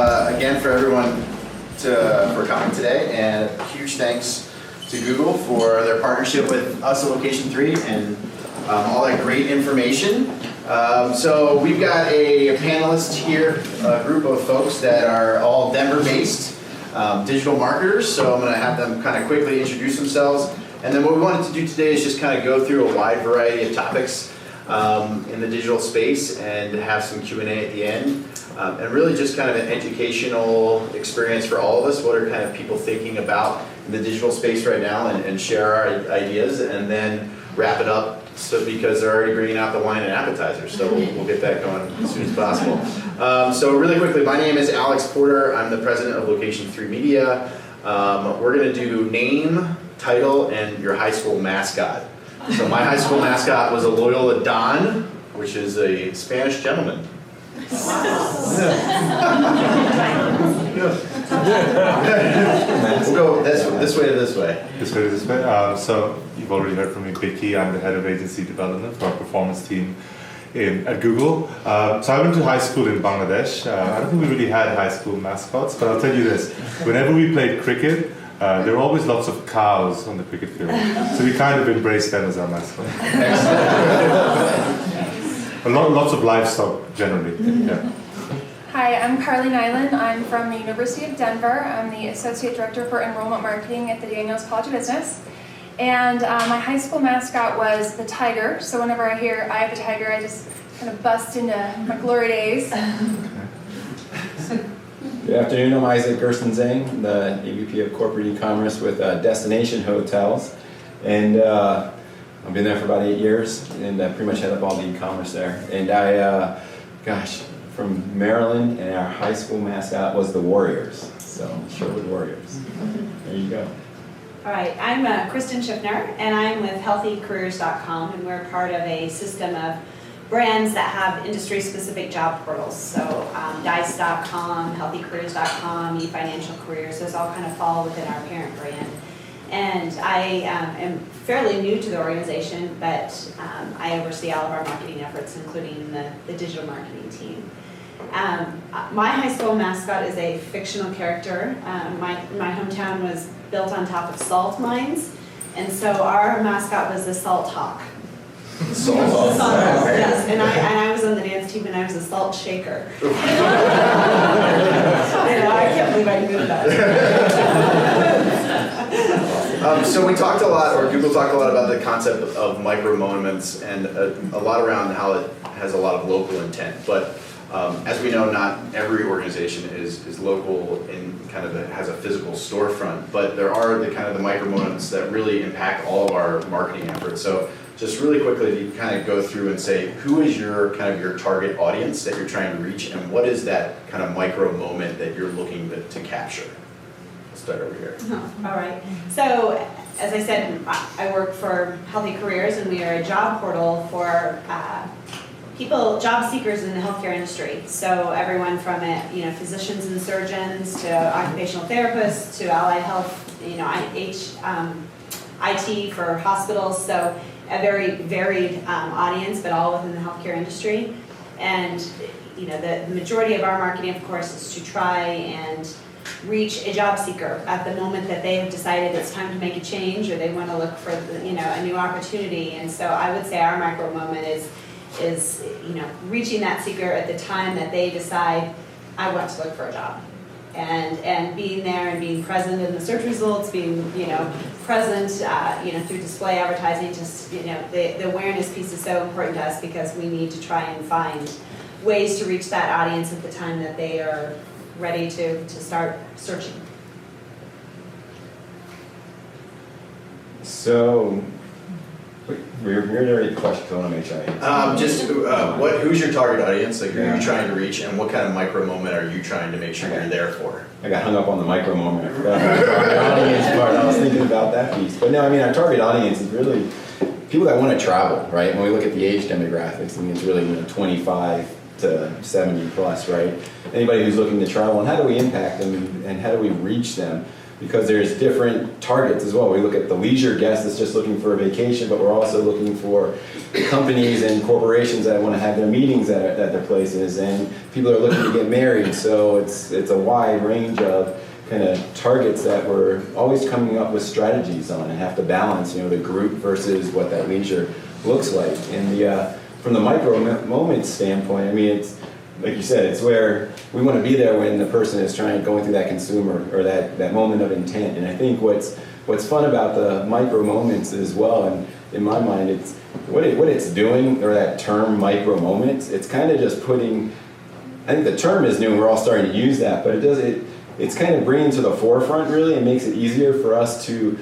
again for everyone for coming today, and a huge thanks to Google for their partnership with us at Location3 and all that great information. So we've got a panelist here, a group of folks that are all Denver-based digital marketers. So I'm going to have them kind of quickly introduce themselves. And then what we wanted to do today is just kind of go through a wide variety of topics in the digital space and have some Q&A at the end. And really just kind of an educational experience for all of us. What are kind of people thinking about in the digital space right now, and share our ideas, and then wrap it up because they're already bringing out the wine and appetizers. So we'll get that going as soon as possible. So really quickly, my name is Alex Porter. I'm the president of Location3 Media. We're going to do name, title, and your high school mascot. So my high school mascot was a Loyola Don, which is a Spanish gentleman. We'll go this way to this way. This way to this way. So you've already heard from me, Vicky. I'm the head of agency development for our performance team at Google. So I went to high school in Bangladesh. I don't think we really had high school mascots, but I'll tell you this. Whenever we played cricket, there were always lots of cows on the cricket field. So we kind of embraced them as our mascot. Lots of livestock, generally. Yeah. Hi, I'm Carly Nylund. I'm from the University of Denver. I'm the Associate Director for Enrollment Marketing at the Daniels College of Business. And my high school mascot was the tiger. So whenever I hear I have a tiger, I just kind of bust into my glory days. Good afternoon, I'm Isaac Gerstenzang, the AVP of Corporate E-commerce with Destination Hotels. And I've been there for about 8 years, and I pretty much head up all the e-commerce there. And I, from Maryland, and our high school mascot was the Warriors. So, Sherwood Warriors. There you go. All right, I'm Kristen Schaffner, and I'm with HealthyCareers.com, and we're part of a system of brands that have industry-specific job portals. So Dice.com, HealthyCareers.com, eFinancialCareers, those all kind of fall within our parent brand. And I am fairly new to the organization, but I oversee all of our marketing efforts, including the digital marketing team. My high school mascot is a fictional character. My hometown was built on top of salt mines, and so our mascot was the Salt Hawk. Salt Hawk. Yes, and I was on the dance team, and I was a salt shaker. I can't believe I knew that. So we talked a lot, or Google talked a lot about the concept of micro moments, and a lot around how it has a lot of local intent. But as we know, not every organization is local and kind of has a physical storefront. But there are the kind of the micro moments that really impact all of our marketing efforts. So just really quickly, you kind of go through and say, who is your kind of your target audience that you're trying to reach, and what is that kind of micro moment that you're looking to capture? Let's start over here. All right. So, as I said, I work for Healthy Careers, and we are a job portal for job seekers in the healthcare industry. So everyone from physicians and surgeons to occupational therapists to allied health, IT for hospitals. So a very varied audience, but all within the healthcare industry. And the majority of our marketing, of course, is to try and reach a job seeker at the moment that they have decided it's time to make a change, or they want to look for a new opportunity. And so I would say our micro moment is reaching that seeker at the time that they decide, I want to look for a job. And being there and being present in the search results, being present through display advertising. Just the awareness piece is so important to us, because we need to try and find ways to reach that audience at the time that they are ready to start searching. So, we're here to question, so I want to make sure I answer. Who's your target audience? Like, who are you trying to reach, and what kind of micro moment are you trying to make sure you're there for? I got hung up on the micro moment. I forgot the target audience part. I was thinking about that piece. But no, our target audience is really people that want to travel, right? When we look at the age demographics, it's really 25 to 70 plus, right? Anybody who's looking to travel, and how do we impact them, and how do we reach them? because there's different targets as well. We look at the leisure guest that's just looking for a vacation, but we're also looking for companies and corporations that want to have their meetings at their places, and people are looking to get married. So it's a wide range of kind of targets that we're always coming up with strategies on and have to balance, the group versus what that leisure looks like. And from the micro moment standpoint, I mean, it's like you said, it's where we want to be there when the person is going through that consumer or that moment of intent. And I think what's fun about the micro moments as well, and in my mind, it's what it's doing, or that term micro moments. It's kind of just putting. I think the term is new, and we're all starting to use that, but it's kind of bringing to the forefront really, and makes it easier for us to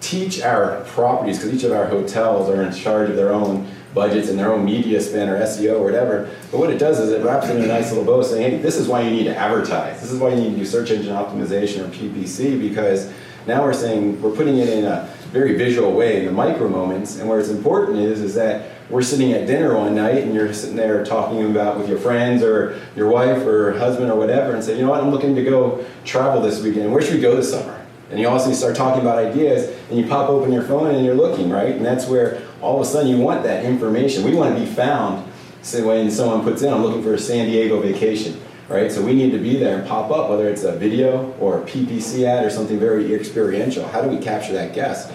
teach our properties, because each of our hotels are in charge of their own budgets and their own media spend or SEO or whatever. But what it does is it wraps it in a nice little bow saying, hey, this is why you need to advertise. This is why you need to do search engine optimization or PPC, because now we're saying we're putting it in a very visual way in the micro moments. And where it's important is that we're sitting at dinner one night and you're sitting there talking about with your friends or your wife or husband or whatever, and say, you know what, I'm looking to go travel this weekend. Where should we go this summer? And you also start talking about ideas, and you pop open your phone and you're looking, right? And that's where all of a sudden you want that information. We want to be found. So when someone puts in, I'm looking for a San Diego vacation, right? So we need to be there and pop up, whether it's a video or a PPC ad or something very experiential. How do we capture that guest?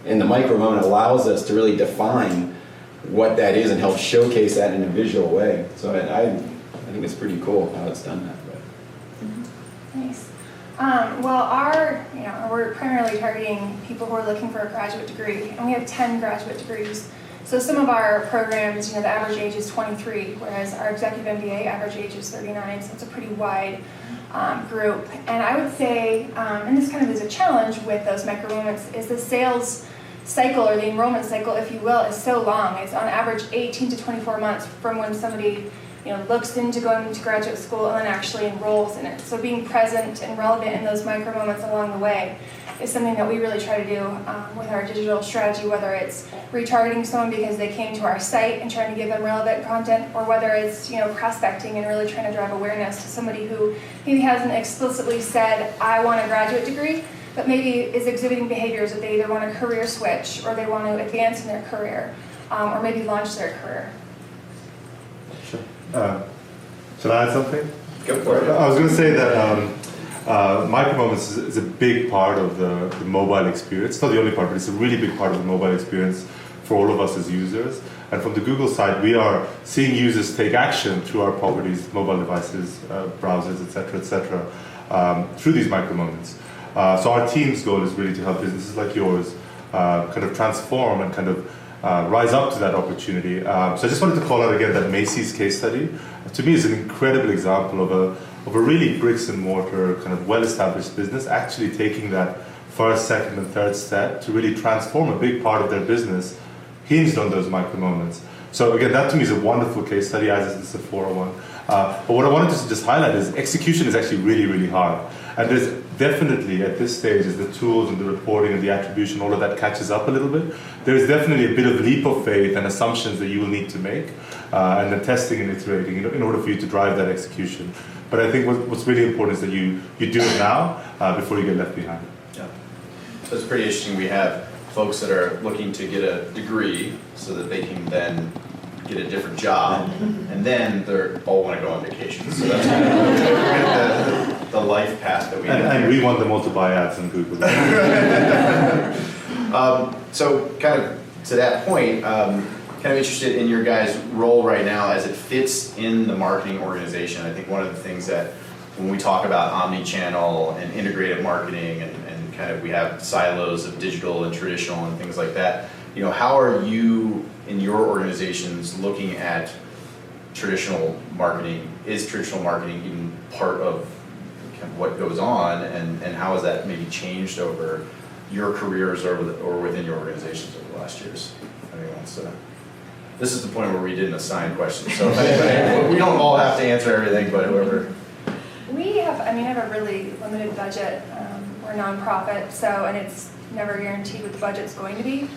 And the micro moment allows us to really define what that is and help showcase that in a visual way. So I think it's pretty cool how it's done that. Nice. We're primarily targeting people who are looking for a graduate degree, and we have 10 graduate degrees. So some of our programs, the average age is 23, whereas our executive MBA average age is 39, so it's a pretty wide group. And I would say, and this kind of is a challenge with those micro moments, is the sales cycle, or the enrollment cycle, if you will, is so long. It's on average 18 to 24 months from when somebody looks into going to graduate school and then actually enrolls in it. So being present and relevant in those micro moments along the way is something that we really try to do with our digital strategy, whether it's retargeting someone because they came to our site and trying to give them relevant content, or whether it's prospecting and really trying to drive awareness to somebody who maybe hasn't explicitly said, I want a graduate degree, but maybe is exhibiting behaviors that they either want a career switch, or they want to advance in their career, or maybe launch their career. Should I add something? Go for it. I was going to say that micro moments is a big part of the mobile experience. It's not the only part, but it's a really big part of the mobile experience for all of us as users. And from the Google side, we are seeing users take action through our properties, mobile devices, browsers, et cetera, through these micro moments. So our team's goal is really to help businesses like yours kind of transform and kind of rise up to that opportunity. So I just wanted to call out again that Macy's case study. To me, is an incredible example of a really bricks and mortar kind of well-established business actually taking that first, second, and third step to really transform a big part of their business hinged on those micro moments. So again, that to me is a wonderful case study, as is the Sephora one. But what I wanted to just highlight is execution is actually really, really hard. And there's definitely, at this stage, as the tools and the reporting and the attribution, all of that catches up a little bit, there's definitely a bit of leap of faith and assumptions that you will need to make, and then testing and iterating in order for you to drive that execution. But I think what's really important is that you do it now before you get left behind. Yeah. So it's pretty interesting. We have folks that are looking to get a degree so that they can then get a different job, and then they all want to go on vacation. So that's kind of the life path that we have. And we want them all to buy ads on Google. So kind of to that point, kind of interested in your guys' role right now as it fits in the marketing organization. I think one of the things that when we talk about omni-channel and integrated marketing and kind of we have silos of digital and traditional and things like that, how are you in your organizations looking at traditional marketing? Is traditional marketing even part of kind of what goes on, and how has that maybe changed over your careers or within your organizations over the last years? Anyone wants to? This is the point where we didn't assign questions, so we don't all have to answer everything, but whoever. We have, I have a really limited budget. We're a nonprofit, and it's never guaranteed what the budget's going to be.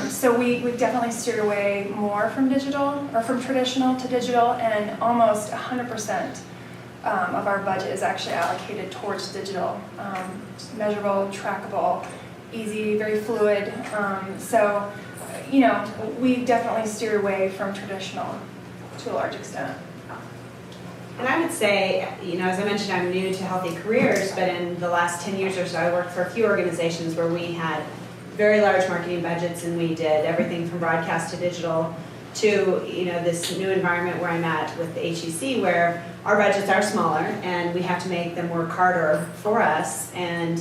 So we've definitely steered away more from digital, or from traditional to digital, and almost 100% of our budget is actually allocated towards digital. Measurable, trackable, easy, very fluid. So, we definitely steer away from traditional to a large extent. And I would say, as I mentioned, I'm new to Healthy Careers, but in the last 10 years or so, I worked for a few organizations where we had very large marketing budgets, and we did everything from broadcast to digital to, this new environment where I'm at with the HEC, where our budgets are smaller and we have to make them work harder for us. And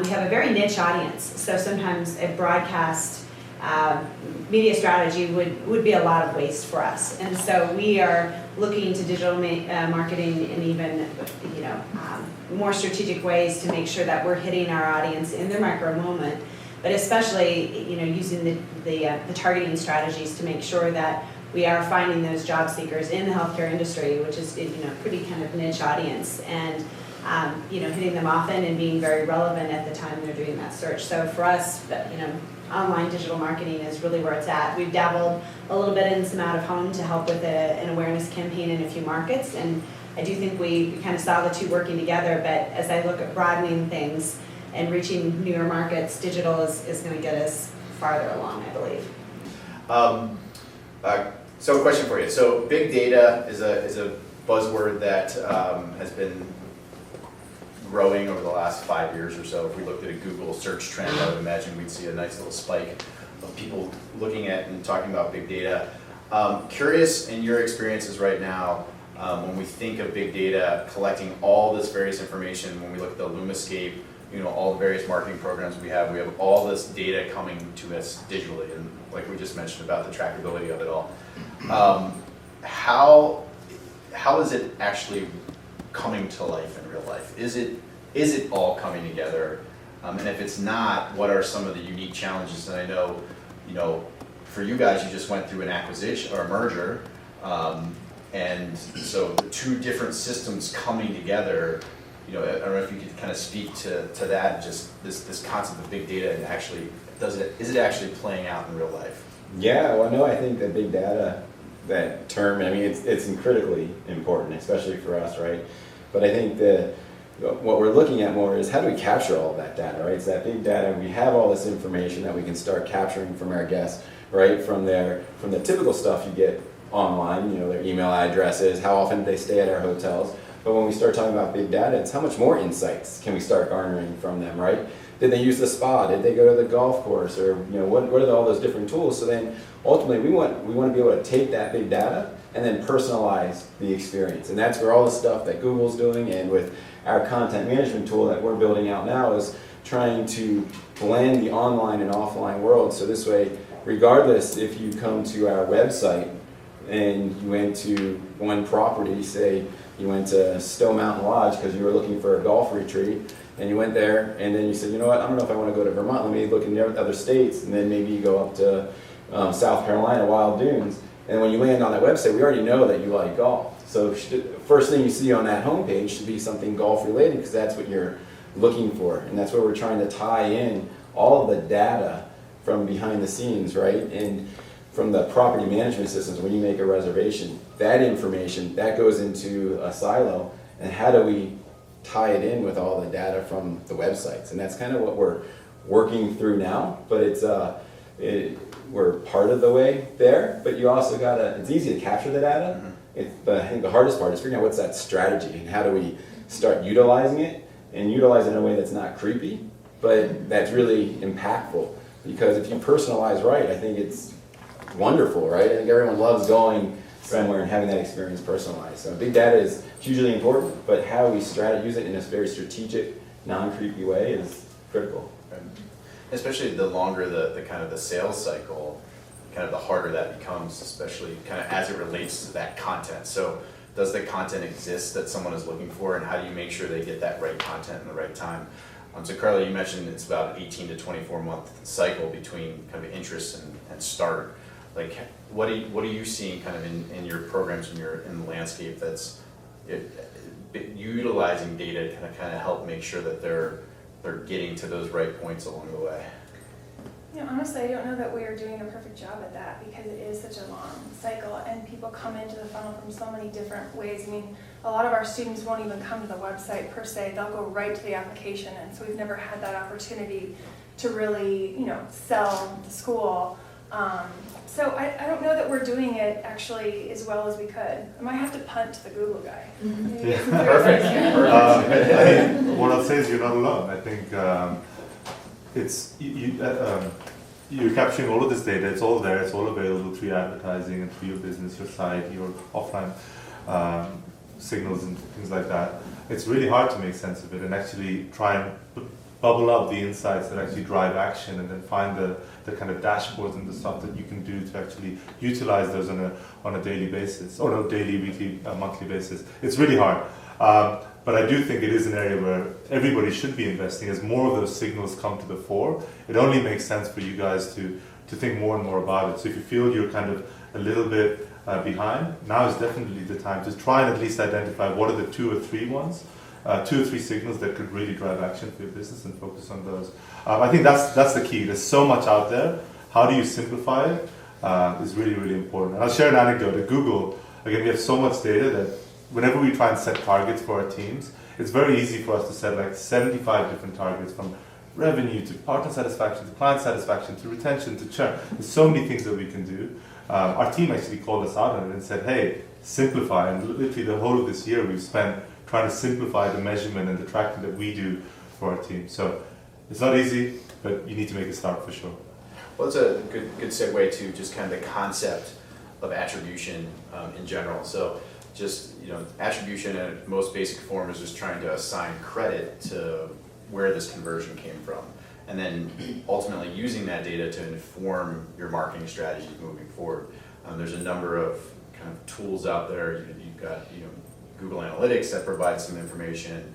we have a very niche audience. So sometimes a broadcast media strategy would be a lot of waste for us. And so we are looking to digital marketing in even more strategic ways to make sure that we're hitting our audience in their micro moment, but especially using the targeting strategies to make sure that we are finding those job seekers in the healthcare industry, which is pretty kind of niche audience, and hitting them often and being very relevant at the time they're doing that search. So for us, online digital marketing is really where it's at. We've dabbled a little bit in some out of home to help with an awareness campaign in a few markets, and I do think we kind of saw the two working together, but as I look at broadening things and reaching newer markets, digital is going to get us farther along, I believe. So a question for you. So big data is a buzzword that has been growing over the last 5 years or so. If we looked at a Google search trend, I would imagine we'd see a nice little spike of people looking at and talking about big data. Curious in your experiences right now, when we think of big data, collecting all this various information, when we look at the Lumascape, all the various marketing programs we have all this data coming to us digitally, and like we just mentioned about the trackability of it all. How is it actually coming to life in real life? Is it all coming together? And if it's not, what are some of the unique challenges? And I know, for you guys, you just went through an acquisition or a merger, and so the two different systems coming together. I don't know if you could kind of speak to that, just this concept of big data, and actually, is it actually playing out in real life? Yeah, well, no, I think that big data, that term, it's critically important, especially for us, right? But I think that what we're looking at more is how do we capture all of that data, right? It's that big data, we have all this information that we can start capturing from our guests, right? From the typical stuff you get online, their email addresses, how often they stay at our hotels. But when we start talking about big data, it's how much more insights can we start garnering from them, right? Did they use the spa? Did they go to the golf course? Or what are all those different tools? So then ultimately we want to be able to take that big data and then personalize the experience. And that's where all the stuff that Google's doing, and with our content management tool that we're building out now, is trying to blend the online and offline world. So this way, regardless if you come to our website and you went to one property, say you went to Stowe Mountain Lodge because you were looking for a golf retreat, and you went there, and then you said, I don't know if I want to go to Vermont, let me look in the other states, and then maybe you go up to South Carolina, Wild Dunes, and when you land on that website, we already know that you like golf. So first thing you see on that homepage should be something golf related, because that's what you're looking for, and that's where we're trying to tie in all of the data from behind the scenes, right? And from the property management systems, when you make a reservation, that information, that goes into a silo, and how do we tie it in with all the data from the websites? And that's kind of what we're working through now, but we're part of the way there, but you also it's easy to capture the data, but I think the hardest part is figuring out what's that strategy, and how do we start utilizing it, and utilize it in a way that's not creepy, but that's really impactful. Because if you personalize right, I think it's wonderful, right? I think everyone loves going somewhere and having that experience personalized. So big data is hugely important, but how we use it in a very strategic, non-creepy way is critical. Especially the longer the kind of the sales cycle, kind of the harder that becomes, especially kind of as it relates to that content. So does the content exist that someone is looking for, and how do you make sure they get that right content in the right time? So Carla, you mentioned it's about an 18 to 24 month cycle between kind of interest and start. Like, what are you seeing kind of in your programs, in the landscape that's utilizing data to kind of help make sure that they're getting to those right points along the way? Honestly, I don't know that we are doing a perfect job at that because it is such a long cycle and people come into the funnel from so many different ways. I mean, a lot of our students won't even come to the website per se. They'll go right to the application, and so we've never had that opportunity to really, sell the school. So I don't know that we're doing it actually as well as we could. I might have to punt to the Google guy. Perfect. I mean, what I'll say is you're not alone. I think you're capturing all of this data. It's all there. It's all available through your advertising and through your business, your site, your offline signals and things like that. It's really hard to make sense of it and actually try and bubble up the insights that actually drive action, and then find the kind of dashboards and the stuff that you can do to actually utilize those on a daily basis, or a daily, weekly, monthly basis. It's really hard. But I do think it is an area where everybody should be investing. As more of those signals come to the fore, it only makes sense for you guys to think more and more about it. So if you feel you're kind of a little bit behind, now is definitely the time to try and at least identify what are the 2 or 3 ones, 2 or 3 signals that could really drive action for your business, and focus on those. I think that's the key. There's so much out there. How do you simplify it is really, really important. And I'll share an anecdote. At Google, again, we have so much data that whenever we try and set targets for our teams, it's very easy for us to set like 75 different targets, from revenue to partner satisfaction to client satisfaction to retention to churn. There's so many things that we can do. Our team actually called us out on it and said, hey, simplify. And literally the whole of this year we've spent trying to simplify the measurement and the tracking that we do for our team. So it's not easy, but you need to make a start for sure. Well, it's a good segue to just kind of the concept of attribution in general. So just, attribution in its most basic form is just trying to assign credit to where this conversion came from, and then ultimately using that data to inform your marketing strategies moving forward. There's a number of kind of tools out there. You've got Google Analytics that provides some information.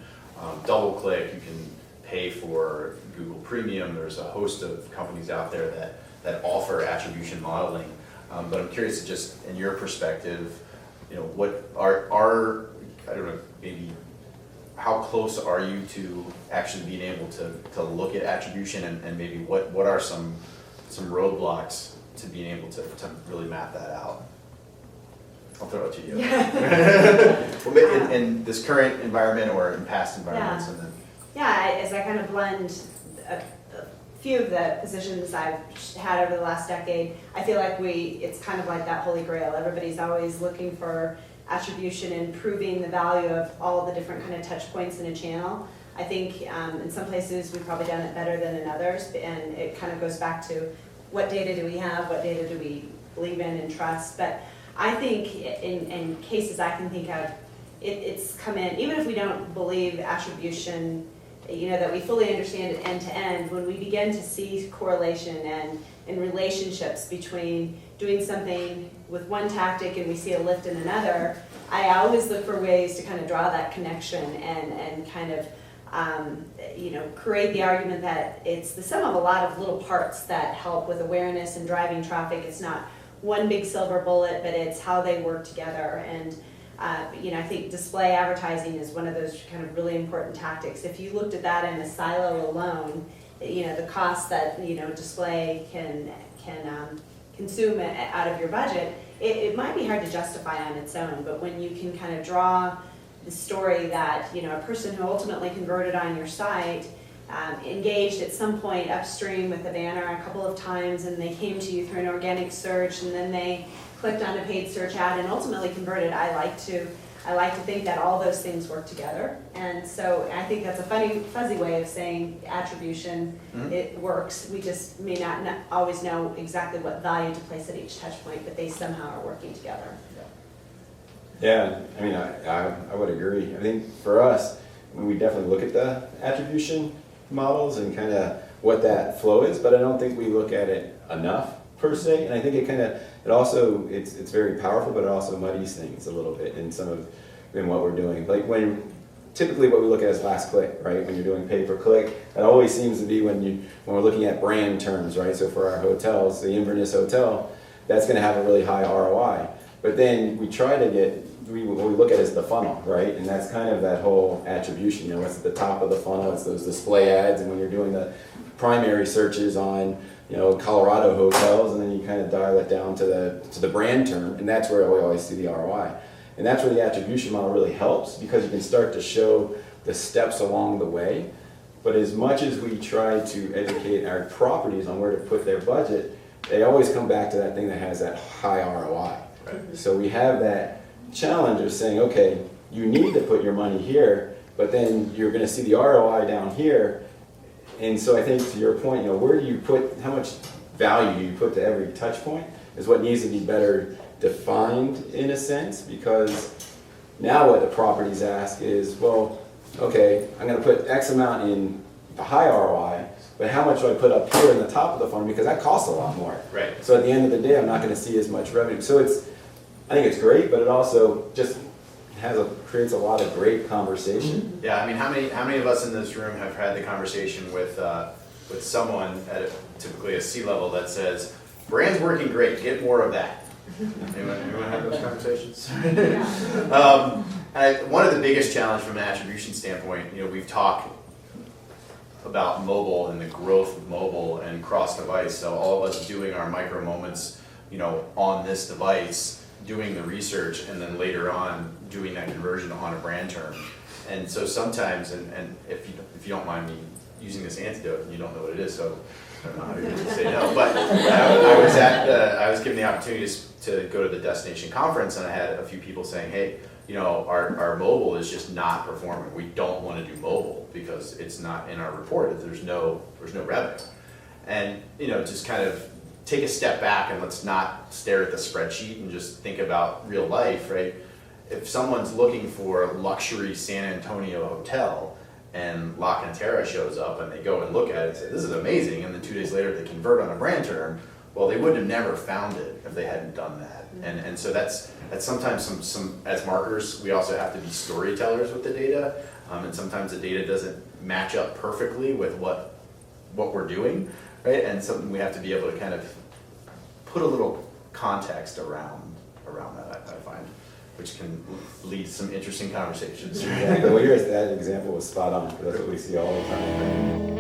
DoubleClick, you can pay for Google Premium. There's a host of companies out there that offer attribution modeling. But I'm curious to just, in your perspective, what are I don't know, maybe how close are you to actually being able to look at attribution, and maybe what are some roadblocks to being able to really map that out? I'll throw it to you. Well, in this current environment or in past environments. And then. As I kind of blend a few of the positions I've had over the last decade, I feel like it's kind of like that holy grail. Everybody's always looking for attribution and proving the value of all the different kind of touch points in a channel. I think in some places we've probably done it better than in others, and it kind of goes back to what data do we have, what data do we believe in and trust. But I think in cases I can think of, it's come in, even if we don't believe attribution, that we fully understand it end to end, when we begin to see correlation and relationships between doing something with one tactic and we see a lift in another, I always look for ways to kind of draw that connection and kind of create the argument that it's the sum of a lot of little parts that help with awareness and driving traffic. It's not one big silver bullet, but it's how they work together. And I think display advertising is one of those kind of really important tactics. If you looked at that in a silo alone, the cost that display can consume out of your budget, it might be hard to justify on its own. But when you can kind of draw the story that a person who ultimately converted on your site engaged at some point upstream with the banner a couple of times, and they came to you through an organic search, and then they clicked on a paid search ad and ultimately converted. I like to think that all those things work together, and so I think that's a fuzzy way of saying attribution. Mm-hmm. It works. We just may not always know exactly what value to place at each touch point, but they somehow are working together. Yeah, I mean, I would agree. I think for us, we definitely look at the attribution models and kind of what that flow is, but I don't think we look at it enough per se. And I think it's very powerful, but it also muddies things a little bit in what we're doing. Like typically what we look at is last click, right? When you're doing pay per click, it always seems to be when we're looking at brand terms, right? So for our hotels, the Inverness Hotel, that's going to have a really high ROI. But then we try to what we look at is the funnel, right? And that's kind of that whole attribution. What's at the top of the funnel? It's those display ads, and when you're doing the primary searches on, Colorado hotels, and then you kind of dial it down to the brand term, and that's where we always see the ROI. And that's where the attribution model really helps, because you can start to show the steps along the way. But as much as we try to educate our properties on where to put their budget, they always come back to that thing that has that high ROI. Right. So we have that challenge of saying, okay, you need to put your money here, but then you're going to see the ROI down here. And so I think to your point, where do you put, how much value do you put to every touch point is what needs to be better defined in a sense, because now what the properties ask is, well, okay, I'm going to put X amount in the high ROI, but how much do I put up here in the top of the funnel, because that costs a lot more. Right. So at the end of the day, I'm not going to see as much revenue. So I think it's great, but it also just creates a lot of great conversation. Yeah, I mean, how many of us in this room have had the conversation with someone at typically a C-level that says, brand's working great, get more of that. Anyone have those conversations? One of the biggest challenges from an attribution standpoint, we've talked about mobile and the growth of mobile and cross-device. So all of us doing our micro moments, on this device, doing the research, and then later on doing that conversion on a brand term. And so sometimes, and if you don't mind me using this antidote, and you don't know what it is, so I don't know how you're going to say no. But I was given the opportunity to go to the destination conference, and I had a few people saying, hey, our mobile is just not performing. We don't want to do mobile because it's not in our report. There's no revenue. And just kind of take a step back and let's not stare at the spreadsheet and just think about real life, right? If someone's looking for a luxury San Antonio hotel and La Cantera shows up and they go and look at it and say, this is amazing, and then 2 days later they convert on a brand term, well, they would have never found it if they hadn't done that. And so that's sometimes some as marketers, we also have to be storytellers with the data, and sometimes the data doesn't match up perfectly with what we're doing, right? And something we have to be able to kind of put a little context around that, I find, which can lead to some interesting conversations. Exactly. Well, that example was spot on, because that's what we see all the time.